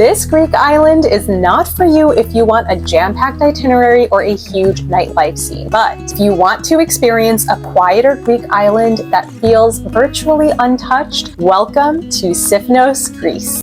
This Greek island is not for you if you want a jam-packed itinerary or a huge nightlife scene, but if you want to experience a quieter Greek island that feels virtually untouched, welcome to Sifnos, Greece.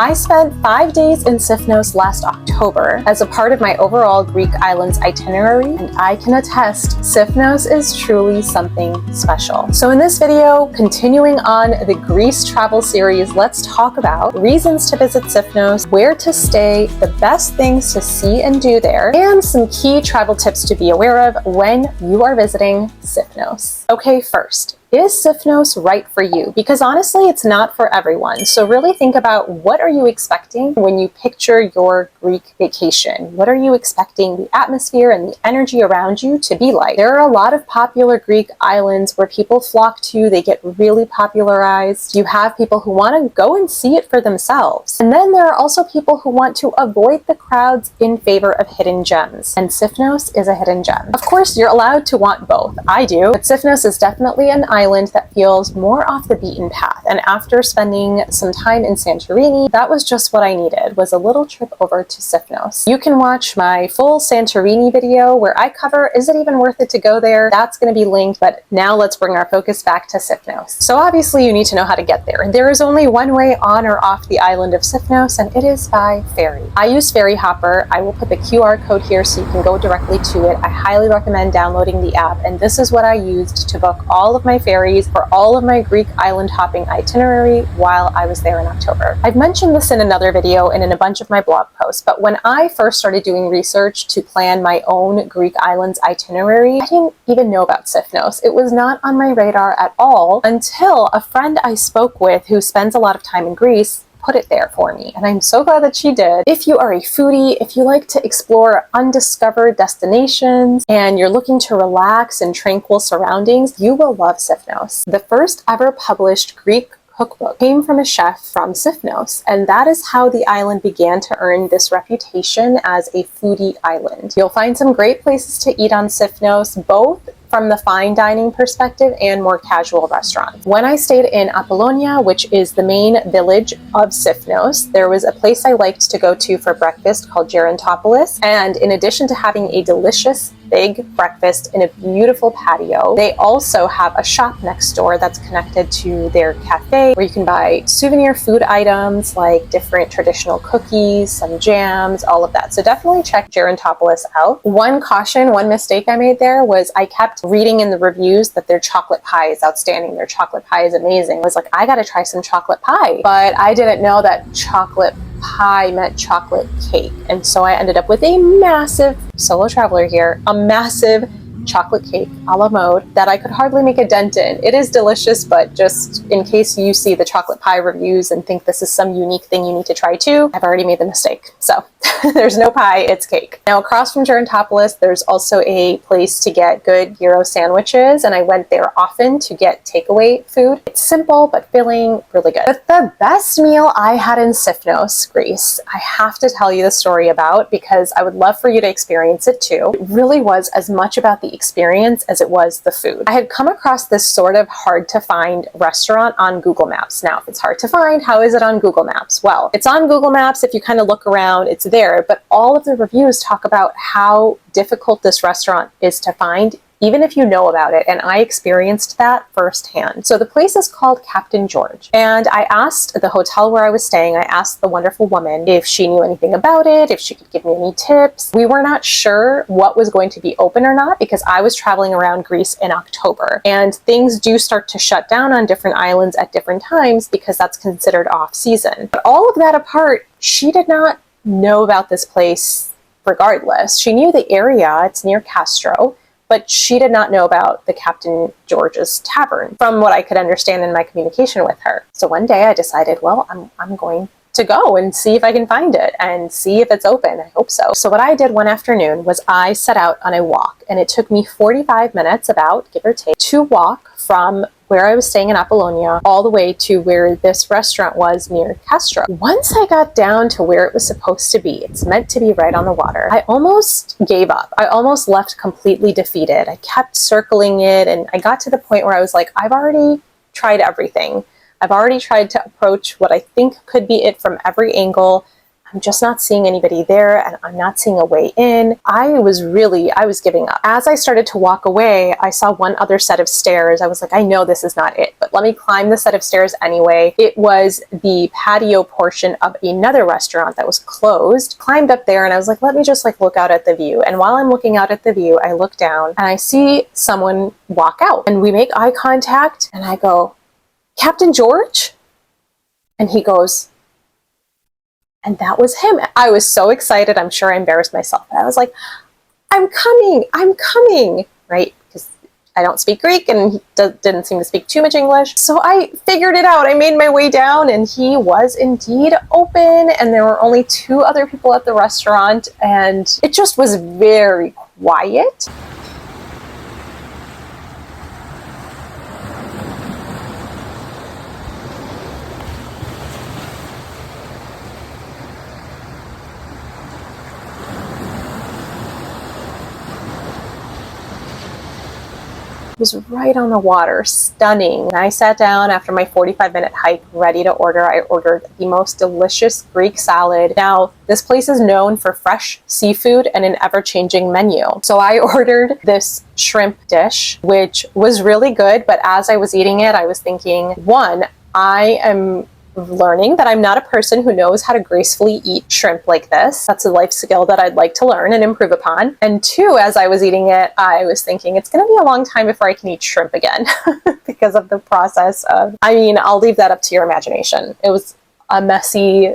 I spent 5 days in Sifnos last October as a part of my overall Greek islands itinerary, and I can attest Sifnos is truly something special. So in this video, continuing on the Greece travel series, let's talk about reasons to visit Sifnos, where to stay, the best things to see and do there, and some key travel tips to be aware of when you are visiting Sifnos. Okay, first, is Sifnos right for you? Because honestly, it's not for everyone. So really think about, what are you expecting when you picture your Greek vacation? What are you expecting the atmosphere and the energy around you to be like? There are a lot of popular Greek islands where people flock to, they get really popularized. You have people who want to go and see it for themselves. And then there are also people who want to avoid the crowds in favor of hidden gems. And Sifnos is a hidden gem. Of course, you're allowed to want both. I do, but Sifnos is definitely an island that feels more off the beaten path. And after spending some time in Santorini, that was just what I needed, was a little trip over to Sifnos. You can watch my full Santorini video where I cover, is it even worth it to go there? That's going to be linked, but now let's bring our focus back to Sifnos. So obviously you need to know how to get there. There is only one way on or off the island of Sifnos, and it is by ferry. I use Ferry Hopper. I will put the QR code here so you can go directly to it. I highly recommend downloading the app, and this is what I used to book all of my ferries for all of my Greek island hopping itinerary while I was there in October. I've mentioned this in another video and in a bunch of my blog posts, but when I first started doing research to plan my own Greek islands itinerary, I didn't even know about Sifnos. It was not on my radar at all until a friend I spoke with who spends a lot of time in Greece put it there for me, and I'm so glad that she did. If you are a foodie, if you like to explore undiscovered destinations, and you're looking to relax in tranquil surroundings, you will love Sifnos. The first ever published Greek cookbook came from a chef from Sifnos, and that is how the island began to earn this reputation as a foodie island. You'll find some great places to eat on Sifnos, both from the fine dining perspective and more casual restaurants. When I stayed in Apollonia, which is the main village of Sifnos, there was a place I liked to go to for breakfast called Gerontopoulos, and in addition to having a delicious big breakfast in a beautiful patio, they also have a shop next door that's connected to their cafe where you can buy souvenir food items like different traditional cookies, some jams, all of that. So definitely check Gerontopoulos out. One caution, one mistake I made there was I kept reading in the reviews that their chocolate pie is outstanding. Their chocolate pie is amazing. I was like, I gotta try some chocolate pie. But I didn't know that chocolate pie meant chocolate cake. And so I ended up with a massive, solo traveler here, a massive chocolate cake a la mode that I could hardly make a dent in. It is delicious, but just in case you see the chocolate pie reviews and think this is some unique thing you need to try too, I've already made the mistake. So there's no pie, it's cake. Now across from Gerontopoulos, there's also a place to get good gyro sandwiches, and I went there often to get takeaway food. It's simple but filling, really good. But the best meal I had in Sifnos, Greece, I have to tell you the story about, because I would love for you to experience it too. It really was as much about the experience as it was the food. I had come across this sort of hard to find restaurant on Google Maps. Now, if it's hard to find, how is it on Google Maps? Well, it's on Google Maps. If you kind of look around, it's there, but all of the reviews talk about how difficult this restaurant is to find, even if you know about it, and I experienced that firsthand. So the place is called Captain George, and I asked the hotel where I was staying, I asked the wonderful woman if she knew anything about it, if she could give me any tips. We were not sure what was going to be open or not, because I was traveling around Greece in October, and things do start to shut down on different islands at different times because that's considered off season. But all of that apart, she did not know about this place regardless. She knew the area, it's near Kastro, but she did not know about the Captain George's Tavern, from what I could understand in my communication with her. So one day I decided, well, I'm going to go and see if I can find it and see if it's open. I hope so. So what I did one afternoon was I set out on a walk, and it took me 45 minutes, about, give or take, to walk from where I was staying in Apollonia all the way to where this restaurant was near Castro. Once I got down to where it was supposed to be, it's meant to be right on the water, I almost gave up. I almost left completely defeated. I kept circling it, and I got to the point where I was like, I've already tried everything. I've already tried to approach what I think could be it from every angle. I'm just not seeing anybody there, and I'm not seeing a way in. I was giving up. As I started to walk away, I saw one other set of stairs. I was like, I know this is not it, but let me climb the set of stairs anyway. It was the patio portion of another restaurant that was closed. Climbed up there and I was like, let me just look out at the view. And while I'm looking out at the view, I look down and I see someone walk out, and we make eye contact, and I go, Captain George? And he goes, and that was him. I was so excited. I'm sure I embarrassed myself. I was like, I'm coming, right? Because I don't speak Greek and he didn't seem to speak too much English. So I figured it out. I made my way down, and he was indeed open, and there were only 2 other people at the restaurant, and it just was very quiet. It was right on the water, stunning. And I sat down after my 45-minute hike, ready to order. I ordered the most delicious Greek salad. Now, this place is known for fresh seafood and an ever-changing menu. So I ordered this shrimp dish, which was really good. But as I was eating it, I was thinking, one, I am learning that I'm not a person who knows how to gracefully eat shrimp like this. That's a life skill that I'd like to learn and improve upon. And 2, as I was eating it, I was thinking it's going to be a long time before I can eat shrimp again because of the process of, I'll leave that up to your imagination. It was a messy,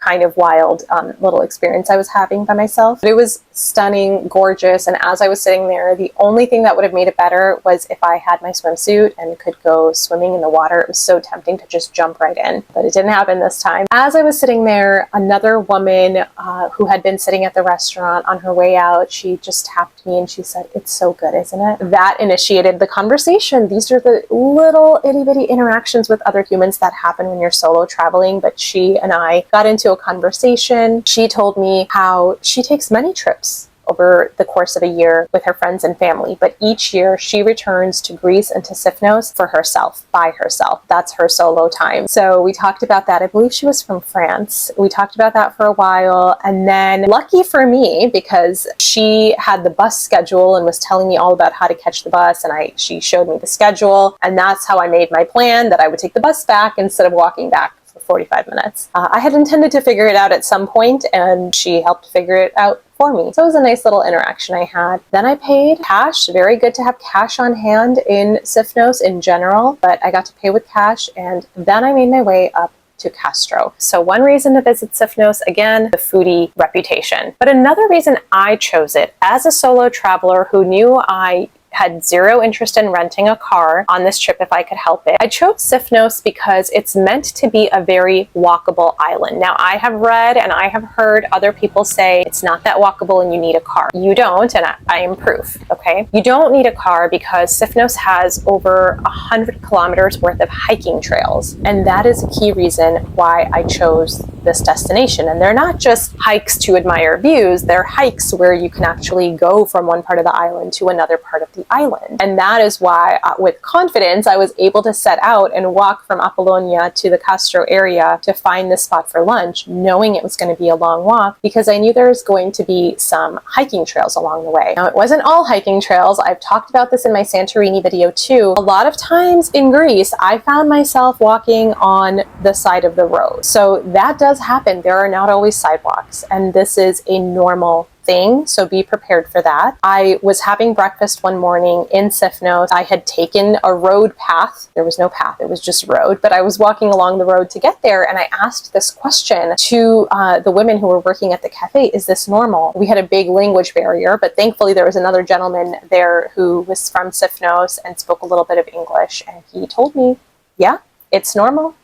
kind of wild little experience I was having by myself. But it was stunning, gorgeous, and as I was sitting there, the only thing that would have made it better was if I had my swimsuit and could go swimming in the water. It was so tempting to just jump right in, but it didn't happen this time. As I was sitting there, another woman who had been sitting at the restaurant, on her way out, she just tapped me and she said, "It's so good, isn't it?" That initiated the conversation. These are the little itty-bitty interactions with other humans that happen when you're solo traveling, but she and I got into a conversation. She told me how she takes many trips over the course of a year with her friends and family, but each year she returns to Greece and to Sifnos for herself, by herself. That's her solo time. So we talked about that. I believe she was from France. We talked about that for a while, and then lucky for me, because she had the bus schedule and was telling me all about how to catch the bus, and she showed me the schedule, and that's how I made my plan, that I would take the bus back instead of walking back for 45 minutes. I had intended to figure it out at some point, and she helped figure it out for me. So it was a nice little interaction I had. Then I paid cash. Very good to have cash on hand in Sifnos in general, but I got to pay with cash, and then I made my way up to Kastro. So one reason to visit Sifnos, again, the foodie reputation. But another reason I chose it, as a solo traveler who knew I had zero interest in renting a car on this trip if I could help it, I chose Sifnos because it's meant to be a very walkable island. Now, I have read and I have heard other people say it's not that walkable and you need a car. You don't, and I am proof, okay? You don't need a car because Sifnos has over 100 kilometers worth of hiking trails, and that is a key reason why I chose this destination. And they're not just hikes to admire views, they're hikes where you can actually go from one part of the island to another part of the island. And that is why, with confidence, I was able to set out and walk from Apollonia to the Kastro area to find this spot for lunch, knowing it was going to be a long walk, because I knew there was going to be some hiking trails along the way. Now, it wasn't all hiking trails. I've talked about this in my Santorini video too. A lot of times in Greece, I found myself walking on the side of the road. So that does happen. There are not always sidewalks, and this is a normal thing, so be prepared for that. I was having breakfast one morning in Sifnos. I had taken a road path. There was no path, it was just road, but I was walking along the road to get there, and I asked this question to the women who were working at the cafe: is this normal? We had a big language barrier, but thankfully there was another gentleman there who was from Sifnos and spoke a little bit of English, and he told me, yeah, it's normal.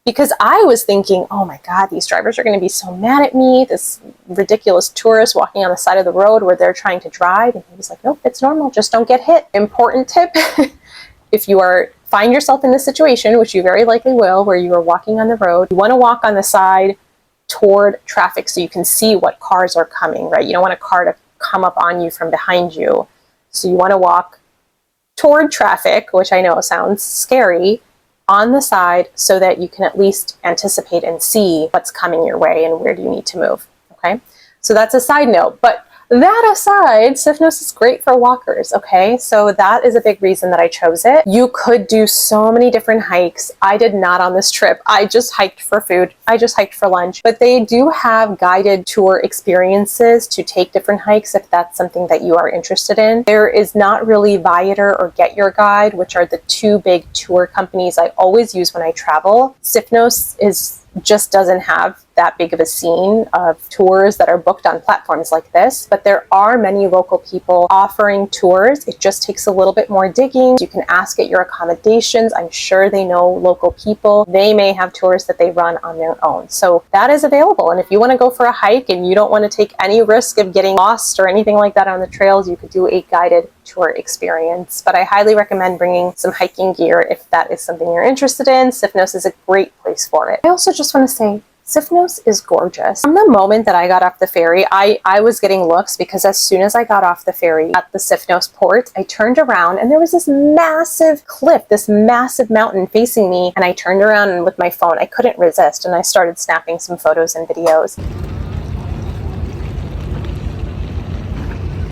Because I was thinking, oh my God, these drivers are going to be so mad at me, this ridiculous tourist walking on the side of the road where they're trying to drive. And he was like, nope, it's normal, just don't get hit. Important tip, if you find yourself in this situation, which you very likely will, where you are walking on the road, you want to walk on the side toward traffic so you can see what cars are coming, right? You don't want a car to come up on you from behind you. So you want to walk toward traffic, which I know sounds scary, on the side so that you can at least anticipate and see what's coming your way and where do you need to move, okay? So that's a side note, but that aside, Sifnos is great for walkers, okay? So that is a big reason that I chose it. You could do so many different hikes. I did not on this trip. I just hiked for food. I just hiked for lunch. But they do have guided tour experiences to take different hikes if that's something that you are interested in. There is not really Viator or Get Your Guide, which are the two big tour companies I always use when I travel. Sifnos just doesn't have that big of a scene of tours that are booked on platforms like this, but there are many local people offering tours. It just takes a little bit more digging. You can ask at your accommodations. I'm sure they know local people. They may have tours that they run on their own. So that is available. And if you want to go for a hike and you don't want to take any risk of getting lost or anything like that on the trails, you could do a guided tour experience. But I highly recommend bringing some hiking gear if that is something you're interested in. Sifnos is a great place for it. I also just want to say, Sifnos is gorgeous. From the moment that I got off the ferry, I was getting looks because as soon as I got off the ferry at the Sifnos port, I turned around and there was this massive cliff, this massive mountain facing me, and I turned around and with my phone, I couldn't resist, and I started snapping some photos and videos.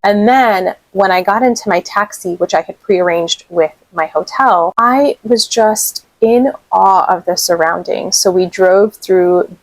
And then when I got into my taxi, which I had prearranged with my hotel, I was just in awe of the surroundings. So we drove through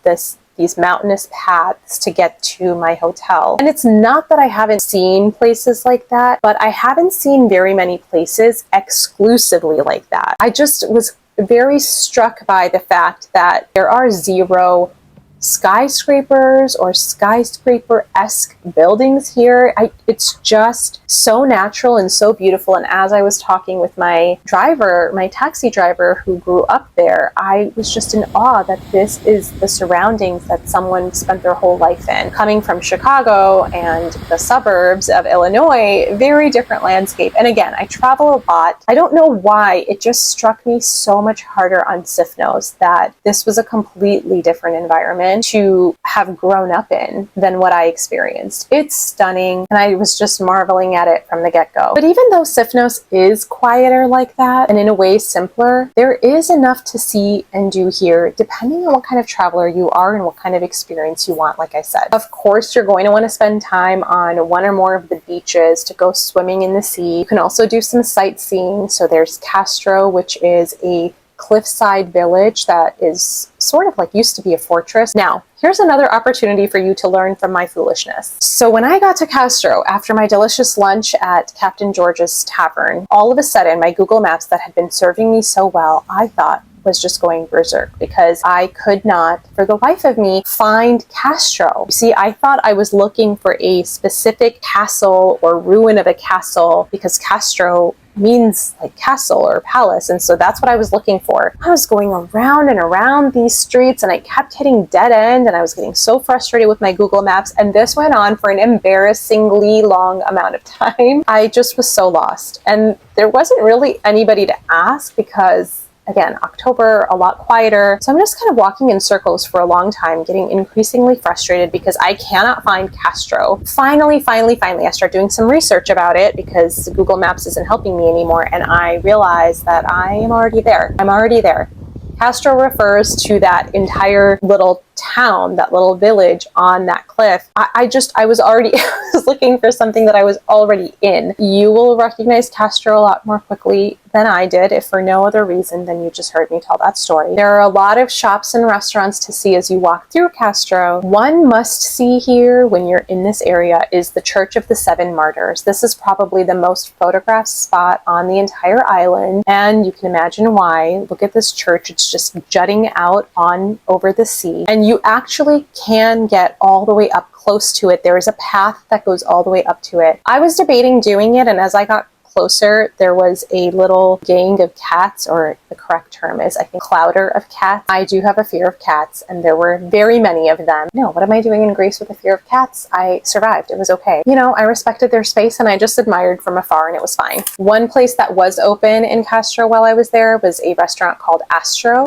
these mountainous paths to get to my hotel. And it's not that I haven't seen places like that, but I haven't seen very many places exclusively like that. I just was very struck by the fact that there are zero skyscrapers or skyscraper-esque buildings here. It's just so natural and so beautiful. And as I was talking with my driver, my taxi driver who grew up there, I was just in awe that this is the surroundings that someone spent their whole life in. Coming from Chicago and the suburbs of Illinois, very different landscape. And again, I travel a lot. I don't know why, it just struck me so much harder on Sifnos that this was a completely different environment to have grown up in than what I experienced. It's stunning, and I was just marveling at it from the get-go. But even though Sifnos is quieter like that, and in a way simpler, there is enough to see and do here, depending on what kind of traveler you are and what kind of experience you want, like I said. Of course, you're going to want to spend time on one or more of the beaches to go swimming in the sea. You can also do some sightseeing. So there's Kastro, which is a cliffside village that is sort of like used to be a fortress. Now, here's another opportunity for you to learn from my foolishness. So when I got to Kastro after my delicious lunch at Captain George's Tavern, all of a sudden my Google Maps that had been serving me so well, I thought was just going berserk because I could not, for the life of me, find Kastro. You see, I thought I was looking for a specific castle or ruin of a castle because Kastro means like castle or palace, and so that's what I was looking for. I was going around and around these streets and I kept hitting dead end, and I was getting so frustrated with my Google Maps, and this went on for an embarrassingly long amount of time. I just was so lost, and there wasn't really anybody to ask because, again, October, a lot quieter. So I'm just kind of walking in circles for a long time, getting increasingly frustrated because I cannot find Kastro. Finally, I start doing some research about it because Google Maps isn't helping me anymore, and I realize that I am already there. I'm already there. Kastro refers to that entire little town, that little village on that cliff. I was already I was looking for something that I was already in. You will recognize Kastro a lot more quickly than I did, if for no other reason than you just heard me tell that story. There are a lot of shops and restaurants to see as you walk through Kastro. One must see here when you're in this area is the Church of the Seven Martyrs. This is probably the most photographed spot on the entire island, and you can imagine why. Look at this church. It's just jutting out on over the sea, and you actually can get all the way up close to it. There is a path that goes all the way up to it. I was debating doing it, and as I got closer, there was a little gang of cats, or the correct term is, I think, clouder of cats. I do have a fear of cats, and there were very many of them. No, what am I doing in Greece with a fear of cats? I survived. It was okay. You know, I respected their space, and I just admired from afar, and it was fine. One place that was open in Kastro while I was there was a restaurant called Astro.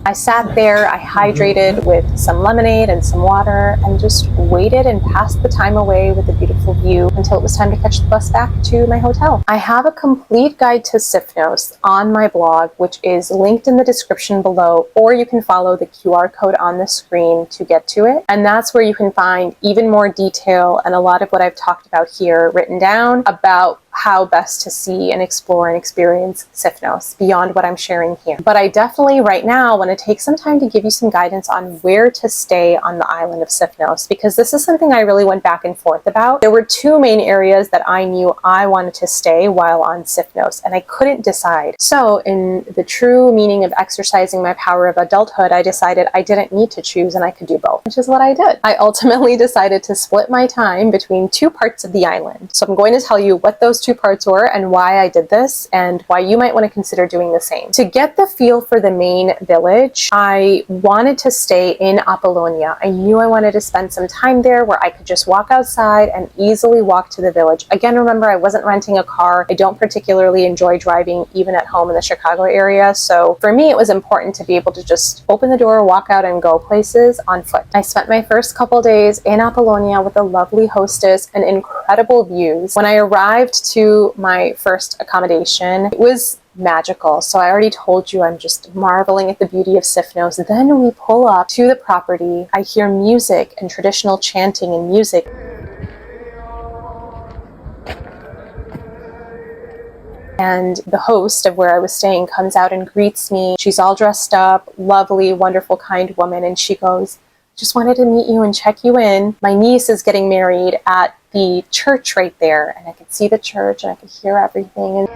I sat there, I hydrated with some lemonade and some water, and just waited and passed the time away with a beautiful view until it was time to catch the bus back to my hotel. I have a complete guide to Sifnos on my blog, which is linked in the description below, or you can follow the QR code on the screen to get to it. And that's where you can find even more detail and a lot of what I've talked about here written down about how best to see and explore and experience Sifnos beyond what I'm sharing here. But I definitely right now want to take some time to give you some guidance on where to stay on the island of Sifnos, because this is something I really went back and forth about. There were two main areas that I knew I wanted to stay while on Sifnos, and I couldn't decide. So in the true meaning of exercising my power of adulthood, I decided I didn't need to choose and I could do both, which is what I did. I ultimately decided to split my time between two parts of the island. So I'm going to tell you what those two parts were and why I did this and why you might want to consider doing the same. To get the feel for the main village, I wanted to stay in Apollonia. I knew I wanted to spend some time there where I could just walk outside and easily walk to the village. Again, remember, I wasn't renting a car. I don't particularly enjoy driving even at home in the Chicago area. So for me, it was important to be able to just open the door, walk out, and go places on foot. I spent my first couple days in Apollonia with a lovely hostess and incredible views. When I arrived to my first accommodation, it was magical. So I already told you I'm just marveling at the beauty of Sifnos. Then we pull up to the property. I hear music and traditional chanting and music. And the host of where I was staying comes out and greets me. She's all dressed up, lovely, wonderful, kind woman. And she goes, "Just wanted to meet you and check you in. My niece is getting married at the church right there." And I could see the church and I could hear everything.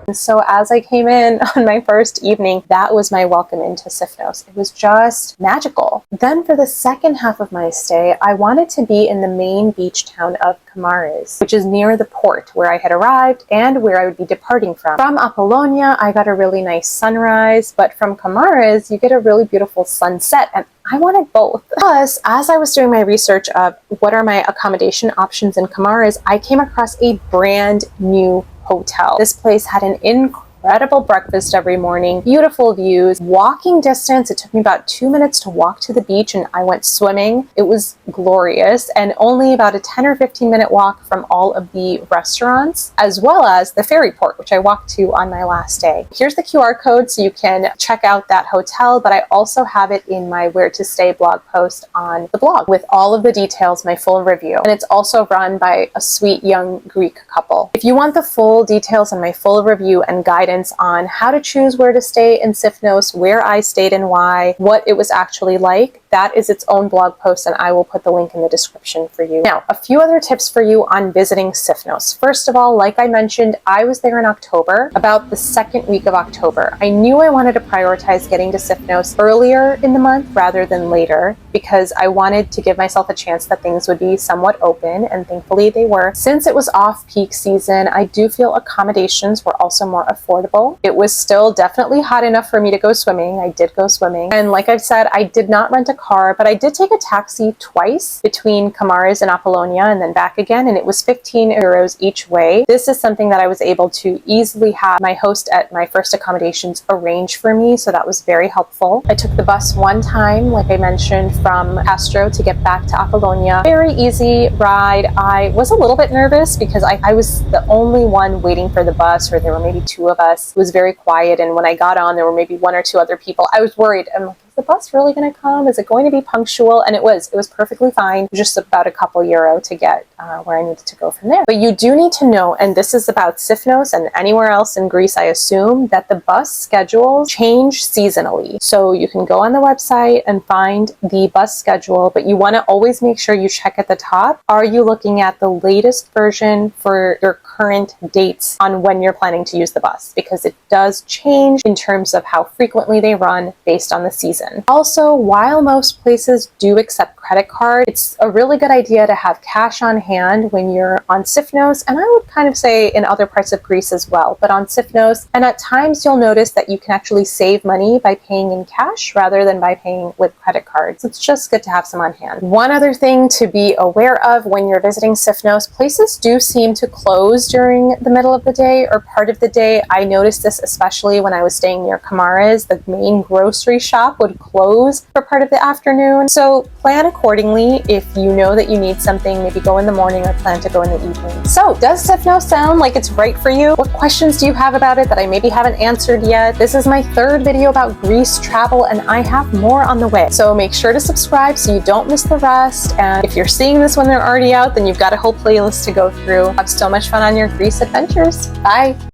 And so as I came in on my first evening, that was my welcome into Sifnos. It was just magical. Then for the second half of my stay, I wanted to be in the main beach town of Kamares, which is near the port where I had arrived and where I would be departing from. From Apollonia, I got a really nice sunrise, but from Kamares, you get a really beautiful sunset, and I wanted both. Plus, as I was doing my research of what are my accommodation options in Kamares, I came across a brand new hotel. This place had an incredible breakfast every morning, beautiful views, walking distance. It took me about 2 minutes to walk to the beach and I went swimming. It was glorious, and only about a 10 or 15 minute walk from all of the restaurants, as well as the ferry port, which I walked to on my last day. Here's the QR code so you can check out that hotel, but I also have it in my Where to Stay blog post on the blog with all of the details, my full review. And it's also run by a sweet young Greek couple. If you want the full details and my full review and guidance on how to choose where to stay in Sifnos, where I stayed and why, what it was actually like, that is its own blog post, and I will put the link in the description for you. Now, a few other tips for you on visiting Sifnos. First of all, like I mentioned, I was there in October, about the second week of October. I knew I wanted to prioritize getting to Sifnos earlier in the month rather than later, because I wanted to give myself a chance that things would be somewhat open, and thankfully they were. Since it was off-peak season, I do feel accommodations were also more affordable. It was still definitely hot enough for me to go swimming. I did go swimming. And like I've said, I did not rent a car, but I did take a taxi twice between Kamares and Apollonia and then back again, and it was 15 euros each way. This is something that I was able to easily have my host at my first accommodations arrange for me, so that was very helpful. I took the bus one time, like I mentioned, from Kastro to get back to Apollonia. Very easy ride. I was a little bit nervous because I was the only one waiting for the bus, or there were maybe two of us. It was very quiet, and when I got on, there were maybe one or two other people. I was worried. I'm like, the bus really going to come? Is it going to be punctual? And it was perfectly fine. Just about a couple euro to get where I needed to go from there. But you do need to know, and this is about Sifnos and anywhere else in Greece, I assume, that the bus schedules change seasonally. So you can go on the website and find the bus schedule, but you want to always make sure you check at the top. Are you looking at the latest version for your current dates on when you're planning to use the bus? Because it does change in terms of how frequently they run based on the season. reason. Also, while most places do accept credit card, it's a really good idea to have cash on hand when you're on Sifnos, and I would kind of say in other parts of Greece as well, but on Sifnos. And at times you'll notice that you can actually save money by paying in cash rather than by paying with credit cards. It's just good to have some on hand. One other thing to be aware of when you're visiting Sifnos, places do seem to close during the middle of the day or part of the day. I noticed this especially when I was staying near Kamaras. The main grocery shop would close for part of the afternoon. So plan accordingly. If you know that you need something, maybe go in the morning or plan to go in the evening. So does Sifnos sound like it's right for you? What questions do you have about it that I maybe haven't answered yet? This is my third video about Greece travel, and I have more on the way. So make sure to subscribe so you don't miss the rest. And if you're seeing this when they're already out, then you've got a whole playlist to go through. Have so much fun on your Greece adventures. Bye!